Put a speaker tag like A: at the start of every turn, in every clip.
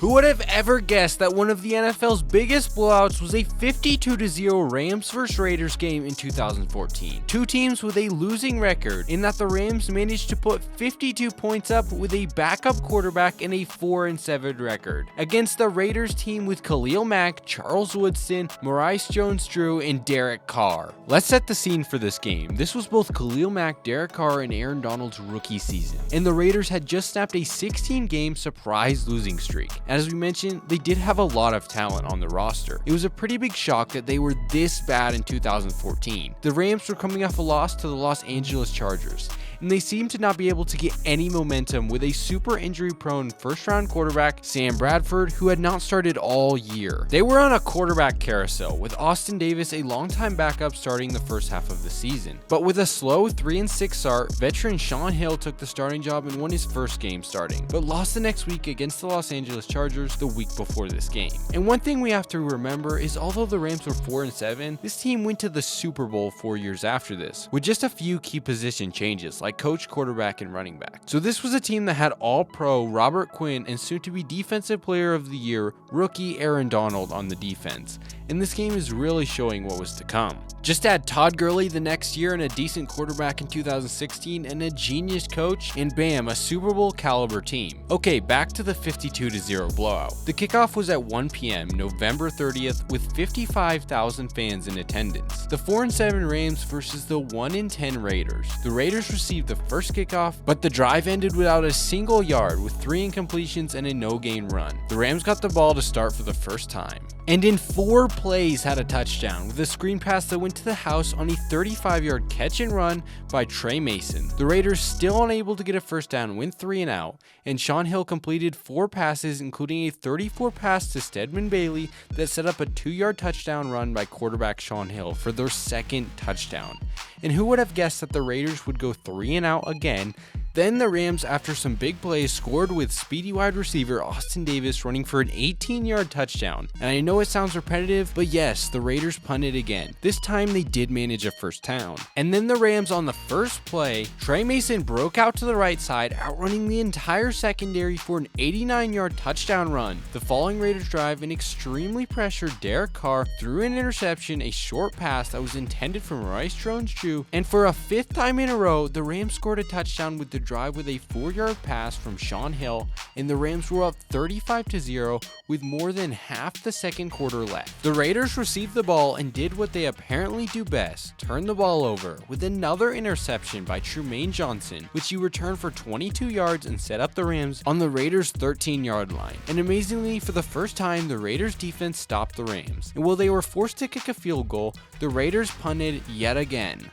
A: Who would have ever guessed that one of the NFL's biggest blowouts was a 52-0 Rams vs Raiders game in 2014? Two teams with a losing record, in that the Rams managed to put 52 points up with a backup quarterback and a 4-7 record, against the Raiders team with Khalil Mack, Charles Woodson, Maurice Jones-Drew, and Derek Carr. Let's set the scene for this game. This was both Khalil Mack, Derek Carr, and Aaron Donald's rookie season, and the Raiders had just snapped a 16-game surprise losing streak. As we mentioned, they did have a lot of talent on the roster. It was a pretty big shock that they were this bad in 2014. The Rams were coming off a loss to the Los Angeles Chargers, and they seemed to not be able to get any momentum with a super injury-prone first-round quarterback, Sam Bradford, who had not started all year. They were on a quarterback carousel, with Austin Davis, a longtime backup, starting the first half of the season. But with a slow 3-6 start, veteran Shaun Hill took the starting job and won his first game starting, but lost the next week against the Los Angeles Chargers the week before this game. And one thing we have to remember is, although the Rams were 4-7, this team went to the Super Bowl 4 years after this, with just a few key position changes like coach, quarterback, and running back. So this was a team that had All-Pro Robert Quinn and soon-to-be Defensive Player of the Year rookie Aaron Donald on the defense, and this game is really showing what was to come. Just add Todd Gurley the next year and a decent quarterback in 2016 and a genius coach, and bam, a Super Bowl caliber team. Okay, back to the 52-0 blowout. The kickoff was at 1 p.m. November 30th with 55,000 fans in attendance. The 4-7 Rams versus the 1-10 Raiders. The Raiders received the first kickoff, but the drive ended without a single yard with 3 incompletions and a no-gain run. The Rams got the ball to start for the first time, and in 4 plays had a touchdown, with a screen pass that went to the house on a 35-yard catch and run by Trey Mason. The Raiders, still unable to get a first down, went 3 and out, and Shaun Hill completed 4 passes, including a 34 pass to Stedman Bailey that set up a 2-yard touchdown run by quarterback Shaun Hill for their second touchdown. And who would have guessed that the Raiders would go 3 and out again? Then the Rams, after some big plays, scored with speedy wide receiver Austin Davis running for an 18-yard touchdown. And I know it sounds repetitive, but yes, the Raiders punted again. This time they did manage a first down. And then the Rams, on the first play, Trey Mason broke out to the right side, outrunning the entire secondary for an 89-yard touchdown run. The following Raiders drive, an extremely pressured Derek Carr threw an interception, a short pass that was intended for Maurice Jones-Drew, and for a 5th time in a row, the Rams scored a touchdown with the drive with a 4-yard pass from Shaun Hill, and the Rams were up 35-0 with more than half the second quarter left. The Raiders received the ball and did what they apparently do best, turn the ball over, with another interception by Trumaine Johnson, which he returned for 22 yards and set up the Rams on the Raiders' 13-yard line. And amazingly, for the first time, the Raiders defense stopped the Rams, and while they were forced to kick a field goal, the Raiders punted yet again.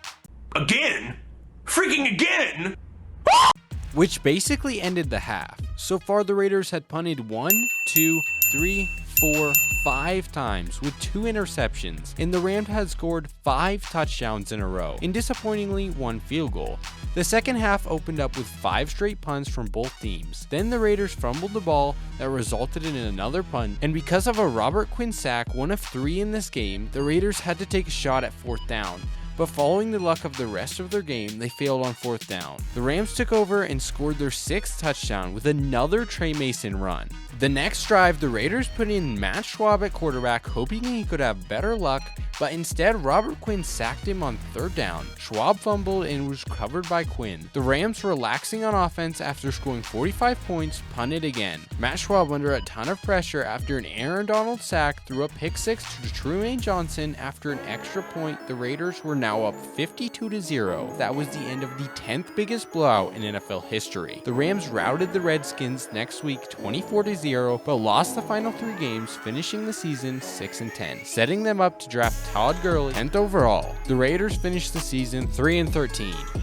B: Again? Freaking again?
A: Which basically ended the half. So far, the Raiders had punted 1, 2, 3, 4, 5 times with 2 interceptions, and the Rams had scored 5 touchdowns in a row, and disappointingly 1 field goal. The second half opened up with 5 straight punts from both teams. Then the Raiders fumbled the ball that resulted in another punt, and because of a Robert Quinn sack, one of 3 in this game, the Raiders had to take a shot at 4th down. But following the luck of the rest of their game, they failed on 4th down. The Rams took over and scored their 6th touchdown with another Trey Mason run. The next drive, the Raiders put in Matt Schwab at quarterback, hoping he could have better luck, but instead Robert Quinn sacked him on 3rd down. Schwab fumbled and was covered by Quinn. The Rams, relaxing on offense after scoring 45 points, punted again. Matt Schwab, under a ton of pressure after an Aaron Donald sack, threw a pick 6 to Trumaine Johnson after an extra point. The Raiders were now up 52-0. That was the end of the 10th biggest blowout in NFL history. The Rams routed the Redskins next week 24-0, but lost the final 3 games, finishing the season 6-10, setting them up to draft Todd Gurley 10th overall. The Raiders finished the season 3-13.